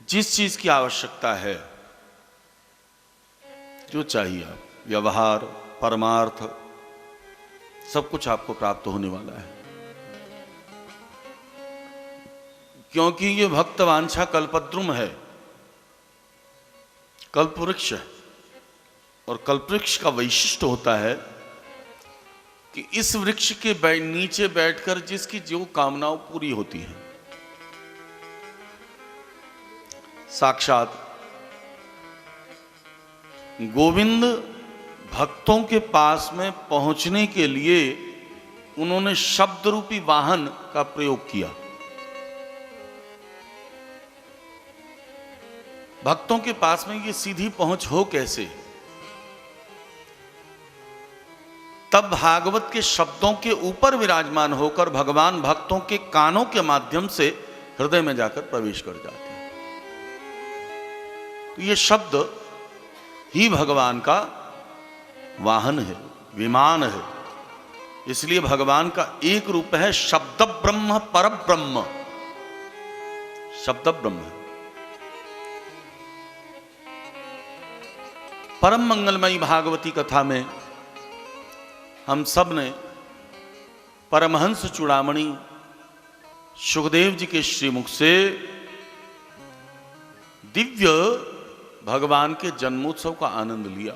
जिस चीज की आवश्यकता है, जो चाहिए आप, व्यवहार परमार्थ सब कुछ आपको प्राप्त होने वाला है, क्योंकि ये भक्त वांछा कल्पद्रुम है, कल्पवृक्ष है। और कल्पवृक्ष का वैशिष्ट्य होता है कि इस वृक्ष के नीचे बैठकर जिसकी जो कामनाओं पूरी होती हैं, साक्षात गोविंद भक्तों के पास में पहुंचने के लिए उन्होंने शब्द रूपी वाहन का प्रयोग किया। भक्तों के पास में ये सीधी पहुंच हो कैसे? तब भागवत के शब्दों के ऊपर विराजमान होकर भगवान भक्तों के कानों के माध्यम से हृदय में जाकर प्रवेश कर जाते हैं। तो ये शब्द ही भगवान का वाहन है, विमान है। इसलिए भगवान का एक रूप है शब्द ब्रह्म पर ब्रह्म, शब्द ब्रह्म। परम मंगलमयी भागवती कथा में हम सब ने परमहंस चूड़ामणि सुखदेव जी के श्रीमुख से दिव्य भगवान के जन्मोत्सव का आनंद लिया।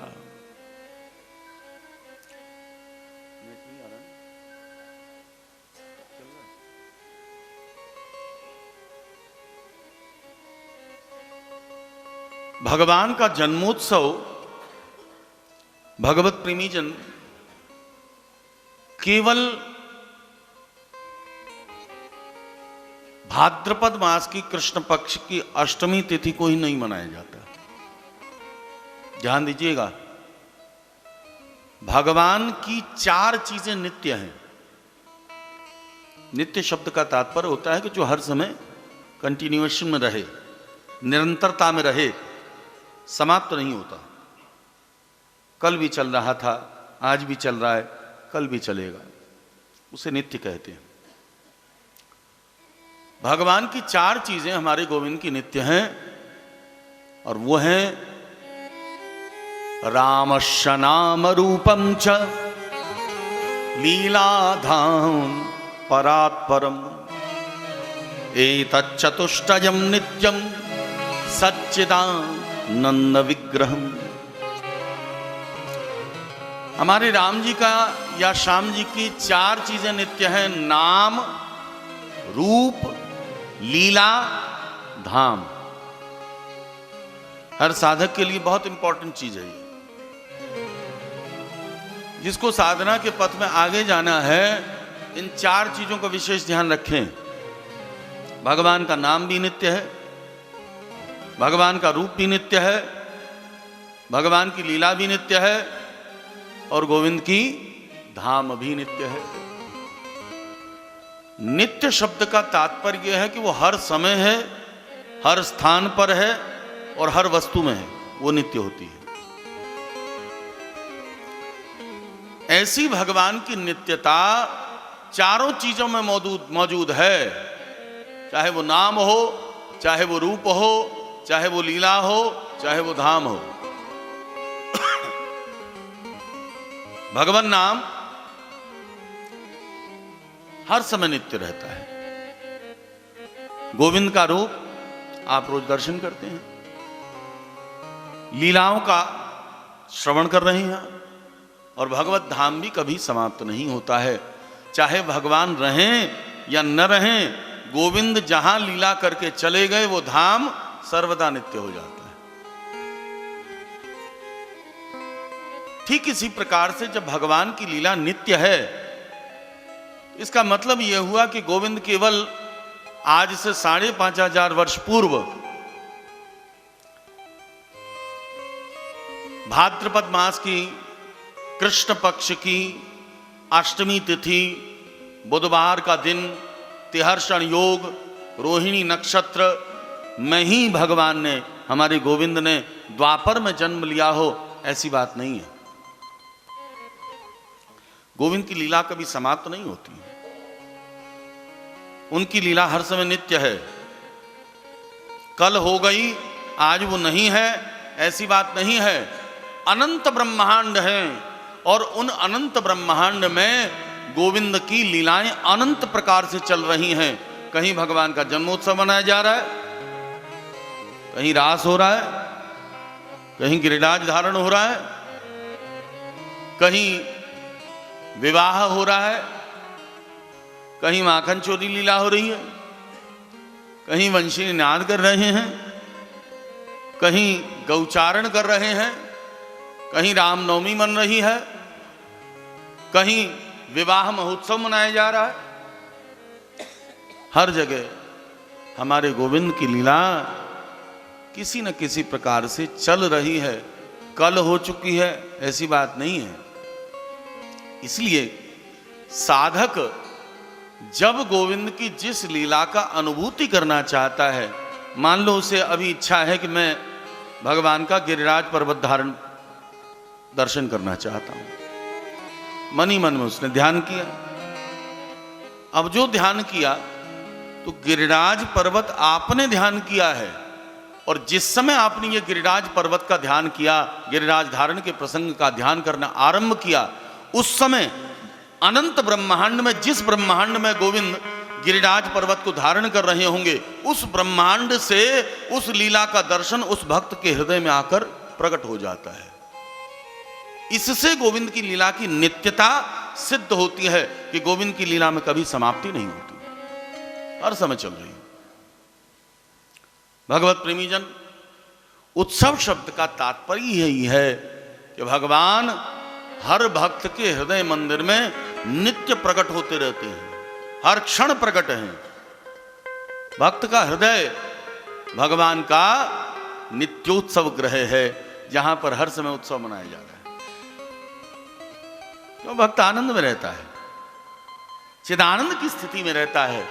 भगवान का जन्मोत्सव भगवत प्रेमी जन केवल भाद्रपद मास की कृष्ण पक्ष की अष्टमी तिथि को ही नहीं मनाया जाता। ध्यान दीजिएगा, भगवान की 4 चीजें नित्य हैं। नित्य शब्द का तात्पर्य होता है कि जो हर समय कंटिन्यूएशन में रहे, निरंतरता में रहे, समाप्त नहीं होता। कल भी चल रहा था, आज भी चल रहा है, कल भी चलेगा, उसे नित्य कहते हैं। भगवान की 4 चीजें हमारे गोविंद की नित्य हैं, और वो हैं रामस्य नाम रूपम च लीलाधाम परात्परम एतच्चतुष्टयम नित्यम सच्चिदानंद विग्रहम। हमारे राम जी का या श्याम जी की 4 चीजें नित्य हैं, नाम, रूप, लीला, धाम। हर साधक के लिए बहुत इंपॉर्टेंट चीज है ये। जिसको साधना के पथ में आगे जाना है, इन 4 चीजों का विशेष ध्यान रखें। भगवान का नाम भी नित्य है, भगवान का रूप भी नित्य है, भगवान की लीला भी नित्य है, और गोविंद की धाम भी नित्य है। नित्य शब्द का तात्पर्य यह है कि वो हर समय है, हर स्थान पर है और हर वस्तु में है, वो नित्य होती है। ऐसी भगवान की नित्यता चारों चीजों में मौजूद है। चाहे वो नाम हो, चाहे वो रूप हो, चाहे वो लीला हो, चाहे वो धाम हो। भगवान नाम हर समय नित्य रहता है। गोविंद का रूप आप रोज दर्शन करते हैं, लीलाओं का श्रवण कर रहे हैं, और भगवत धाम भी कभी समाप्त नहीं होता है। चाहे भगवान रहें या न रहें, गोविंद जहां लीला करके चले गए वो धाम सर्वदा नित्य हो जाता है। ठीक इसी प्रकार से जब भगवान की लीला नित्य है, इसका मतलब यह हुआ कि गोविंद केवल आज से 5,500 वर्ष पूर्व भाद्रपद मास की कृष्ण पक्ष की अष्टमी तिथि, बुधवार का दिन, तिहर्षण योग, रोहिणी नक्षत्र में ही भगवान ने, हमारे गोविंद ने द्वापर में जन्म लिया हो, ऐसी बात नहीं है। गोविंद की लीला कभी समाप्त नहीं होती है, उनकी लीला हर समय नित्य है। कल हो गई, आज वो नहीं है, ऐसी बात नहीं है। अनंत ब्रह्मांड है, और उन अनंत ब्रह्मांड में गोविंद की लीलाएं अनंत प्रकार से चल रही हैं। कहीं भगवान का जन्मोत्सव मनाया जा रहा है, कहीं रास हो रहा है, कहीं गिरिराज धारण हो रहा है, कहीं विवाह हो रहा है, कहीं माखन चोरी लीला हो रही है, कहीं वंशी नाद कर रहे हैं, कहीं गौचारण कर रहे हैं, कहीं रामनवमी मन रही है, कहीं विवाह महोत्सव मनाया जा रहा है। हर जगह हमारे गोविंद की लीला किसी न किसी प्रकार से चल रही है। कल हो चुकी है ऐसी बात नहीं है, इसलिए साधक जब गोविंद की जिस लीला का अनुभूति करना चाहता है, मान लो उसे अभी इच्छा है कि मैं भगवान का गिरिराज पर्वत धारण दर्शन करना चाहता हूं, मन ही मन में उसने ध्यान किया। अब जो ध्यान किया तो गिरिराज पर्वत आपने ध्यान किया है, और जिस समय आपने ये गिरिराज पर्वत का ध्यान किया, गिरिराज धारण के प्रसंग का ध्यान करना आरंभ किया, उस समय अनंत ब्रह्मांड में, जिस ब्रह्मांड में गोविंद गिरिराज पर्वत को धारण कर रहे होंगे, उस ब्रह्मांड से उस लीला का दर्शन उस भक्त के हृदय में आकर प्रकट हो जाता है। इससे गोविंद की लीला की नित्यता सिद्ध होती है कि गोविंद की लीला में कभी समाप्ति नहीं होती, हर समय चल रही है। भगवत प्रेमीजन, उत्सव शब्द का तात्पर्य यही है कि भगवान हर भक्त के हृदय मंदिर में नित्य प्रकट होते रहते हैं, हर क्षण प्रकट हैं। भक्त का हृदय भगवान का नित्योत्सव ग्रह है, जहां पर हर समय उत्सव मनाया जा रहा है। क्यों? भक्त आनंद में रहता है, चिदानंद की स्थिति में रहता है,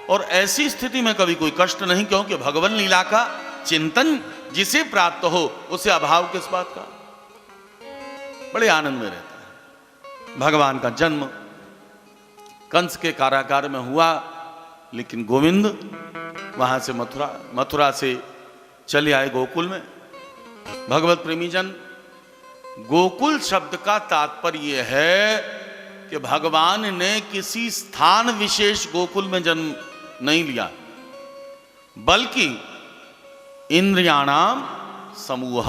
और ऐसी स्थिति में कभी कोई कष्ट नहीं, क्योंकि भगवान लीला का चिंतन जिसे प्राप्त हो उसे अभाव किस बात का, बड़े आनंद में रहता है। भगवान का जन्म कंस के कारागार में हुआ, लेकिन गोविंद वहां से मथुरा से चले आए गोकुल में। भगवत प्रेमीजन, गोकुल शब्द का तात्पर्य है कि भगवान ने किसी स्थान विशेष गोकुल में जन्म नहीं लिया, बल्कि इंद्रियाणाम समूह,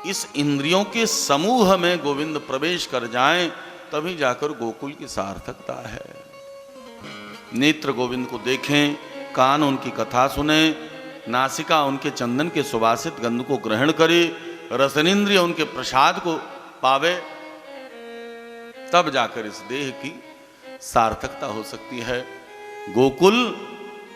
इस इंद्रियों के समूह में गोविंद प्रवेश कर जाएं, तभी जाकर गोकुल की सार्थकता है। नेत्र गोविंद को देखें, कान उनकी कथा सुने, नासिका उनके चंदन के सुवासित गंध को ग्रहण करे, रसनेन्द्रिय उनके प्रसाद को पावे, तब जाकर इस देह की सार्थकता हो सकती है। गोकुल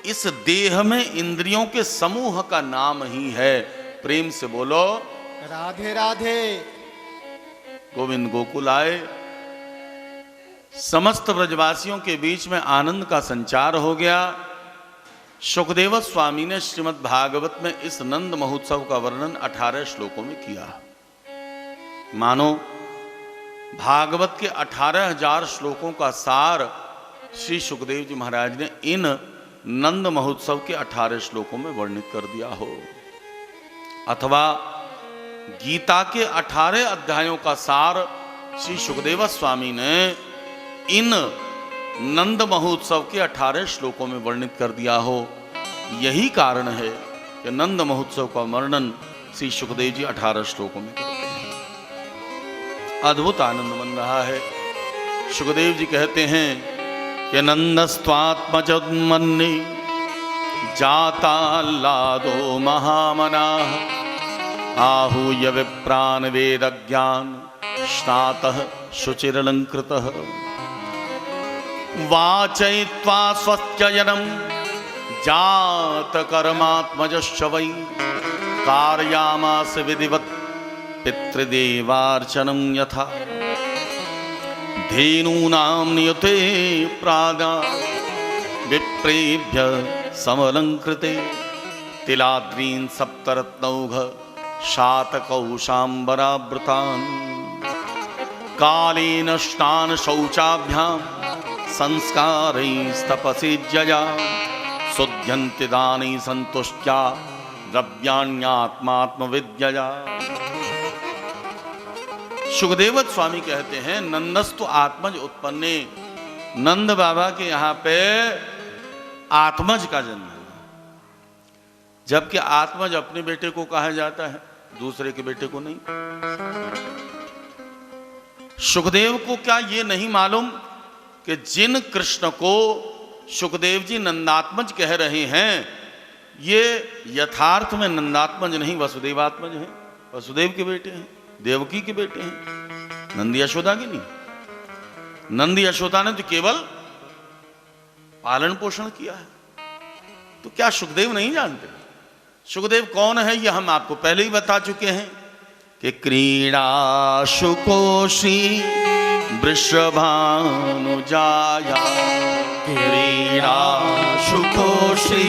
इस देह में इंद्रियों के समूह का नाम ही है। प्रेम से बोलो राधे राधे। गोविंद गोकुल आए, समस्त ब्रजवासियों के बीच में आनंद का संचार हो गया। सुखदेव स्वामी ने श्रीमद् भागवत में इस नंद महोत्सव का वर्णन 18 श्लोकों में किया। मानो भागवत के 18,000 श्लोकों का सार श्री सुखदेव जी महाराज ने इन नंद महोत्सव के 18 श्लोकों में वर्णित कर दिया हो, अथवा गीता के 18 अध्यायों का सार श्री सुखदेव स्वामी ने इन नंद महोत्सव के 18 श्लोकों में वर्णित कर दिया हो। यही कारण है कि नंद महोत्सव का वर्णन श्री सुखदेव जी 18 श्लोकों में करते हैं। अद्भुत आनंद बन रहा है। सुखदेव जी कहते हैं कि नंदस्त्वात्मजन्मन्नि जाताल्लादो महामनाः आहूय विप्रान् वेदज्ञान स्नातः शुचिरलंकृतः वाचयित्वा स्वस्त्ययनं जात कर्मात्मजश्च वै कारयामास विधिवत् पितृदेवार्चनं यथा धेनूनां नियते प्रादा विप्रेभ्य समलंकृते तिलाद्रीन् सप्तरत्नौघ शातकौशाम्बरावृतान् कालेन स्नान शौचाभ्यां संस्कारैस्तपसि जया शुद्ध्यन्ति दानै सन्तुष्ट्या द्रव्याण्यात्मात्मविद्यया। सुखदेव स्वामी कहते हैं नंदस्तु आत्मज उत्पन्ने, नंद बाबा के यहाँ पे आत्मज का जन्म है, जबकि आत्मज अपने बेटे को कहा जाता है, दूसरे के बेटे को नहीं। सुखदेव को क्या ये नहीं मालूम कि जिन कृष्ण को सुखदेव जी नंदात्मज कह रहे हैं, ये यथार्थ में नंदात्मज नहीं वसुदेवात्मज हैं, वसुदेव के बेटे हैं, देवकी के बेटे हैं, नंदी यशोदा की नहीं। नंदी यशोदा ने तो केवल पालन पोषण किया है, तो क्या सुखदेव नहीं जानते? सुखदेव कौन है ये हम आपको पहले ही बता चुके हैं कि क्रीड़ा सुकोशी वृषभानुजाया क्रीडा शुकोषी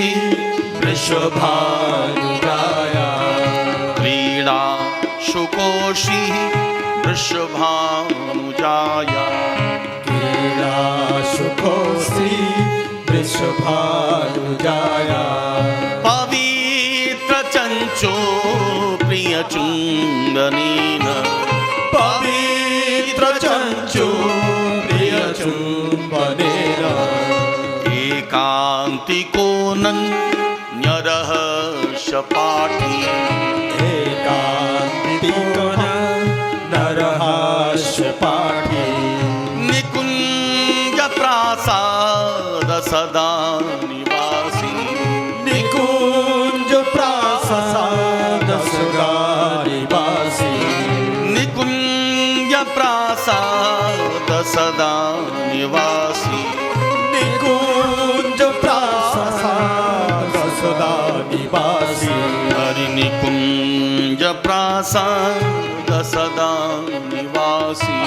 वृषभानुजाया क्रीडा शुकोषी वृषभानुजाया क्रीडा शुकोषी वृषभानुजाया पवित्र चंचो प्रिय चुंबनेन पवित्र चंचु प्रिय चुंबनेन एकांतिको नन्यरहस्य पाठी एकांतिको नरहस्य पाठी निकुंज प्रासाद सदा निवासी निकुंज प्रासाद सदा निवासी निकुंज प्रासाद सदा निवासी निकुंज प्रासाद सदा निवासी हरि निकुंज प्रासाद सदा निवासी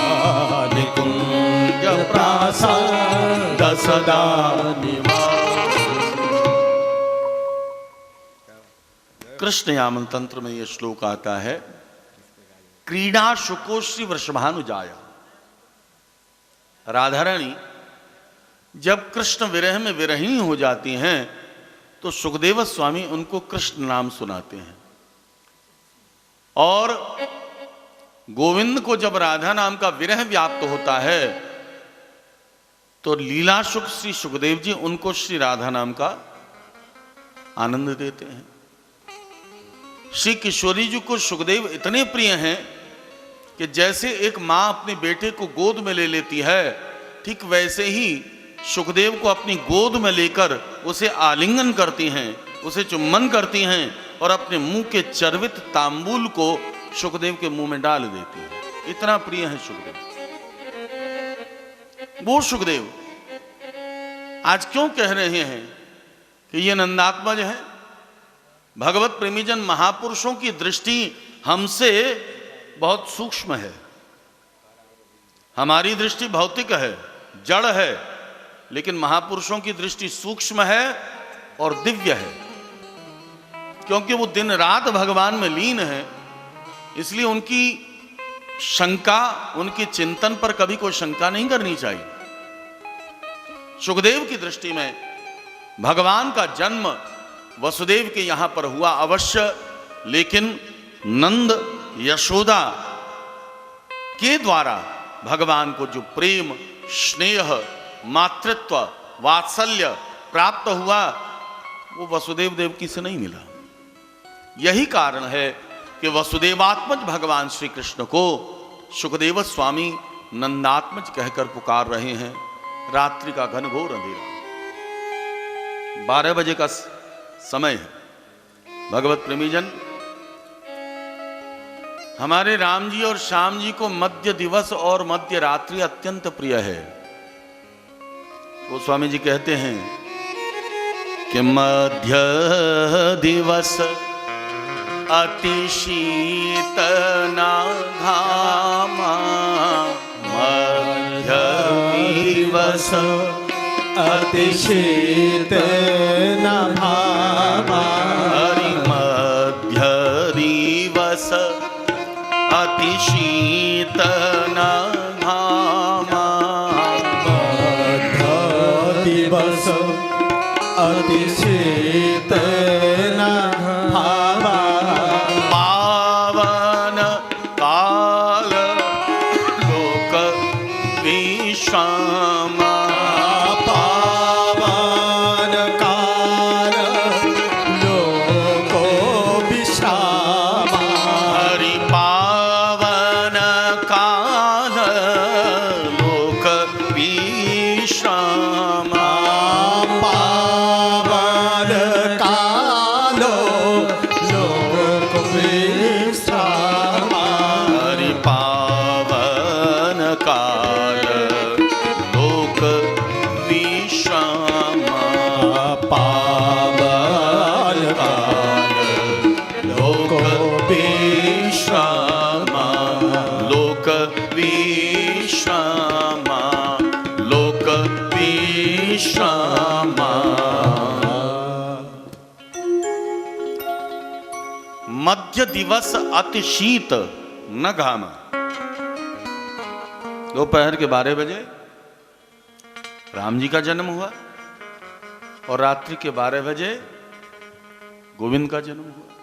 निकुंज प्रासाद सदा निवासी। कृष्ण यामन तंत्र में यह श्लोक आता है, क्रीडा शुकोश्री वृषभानुजाया। राधा रानी जब कृष्ण विरह में विरहिणी हो जाती हैं तो सुखदेव स्वामी उनको कृष्ण नाम सुनाते हैं, और गोविंद को जब राधा नाम का विरह व्याप्त होता है तो लीला सुख श्री सुखदेव जी उनको श्री राधा नाम का आनंद देते हैं। श्री किशोरी जी को सुखदेव इतने प्रिय हैं कि जैसे एक मां अपने बेटे को गोद में ले लेती है, ठीक वैसे ही सुखदेव को अपनी गोद में लेकर उसे आलिंगन करती हैं, उसे चुम्बन करती हैं और अपने मुंह के चर्वित तांबूल को सुखदेव के मुंह में डाल देती हैं। इतना प्रिय है सुखदेव। वो सुखदेव आज क्यों कह रहे हैं कि ये नंदात्मज है? भगवत प्रेमीजन महापुरुषों की दृष्टि हमसे बहुत सूक्ष्म है। हमारी दृष्टि भौतिक है, जड़ है, लेकिन महापुरुषों की दृष्टि सूक्ष्म है और दिव्य है, क्योंकि वो दिन रात भगवान में लीन है। इसलिए उनकी शंका, उनके चिंतन पर कभी कोई शंका नहीं करनी चाहिए। सुखदेव की दृष्टि में भगवान का जन्म वसुदेव के यहां पर हुआ अवश्य, लेकिन नंद यशोदा के द्वारा भगवान को जो प्रेम, स्नेह, मातृत्व, वात्सल्य प्राप्त हुआ वो वसुदेव देवकी से नहीं मिला। यही कारण है कि वसुदेवात्मज भगवान श्री कृष्ण को सुखदेव स्वामी नंदात्मज कहकर पुकार रहे हैं। रात्रि का घनघोर अंधेरा, 12 बजे का समय है। भगवत प्रेमीजन, हमारे राम जी और श्याम जी को मध्य दिवस और मध्य रात्रि अत्यंत प्रिय है। गोस्वामी जी कहते हैं कि मध्य दिवस अति शीतल घामा, मध्य दिवस अति शीतल भामा, हरि मध्य दिवस अति शीतल घामा, मध्य दिवस अति शीतल भामा, पावन काल लोक विश्रामा, पावन काल लोको विश्रामा, हरि पावन काल लोक विश्रामा, पावन कालो लोक विश्रामा, हरि पावन काल लोक विश्रामा, पावन काल लोक विश्रामा, लोक विश्रामा। विश्रामा। मध्य दिवस अति शीत न घामा। दोपहर के 12 बजे राम जी का जन्म हुआ और रात्रि के 12 बजे गोविंद का जन्म हुआ।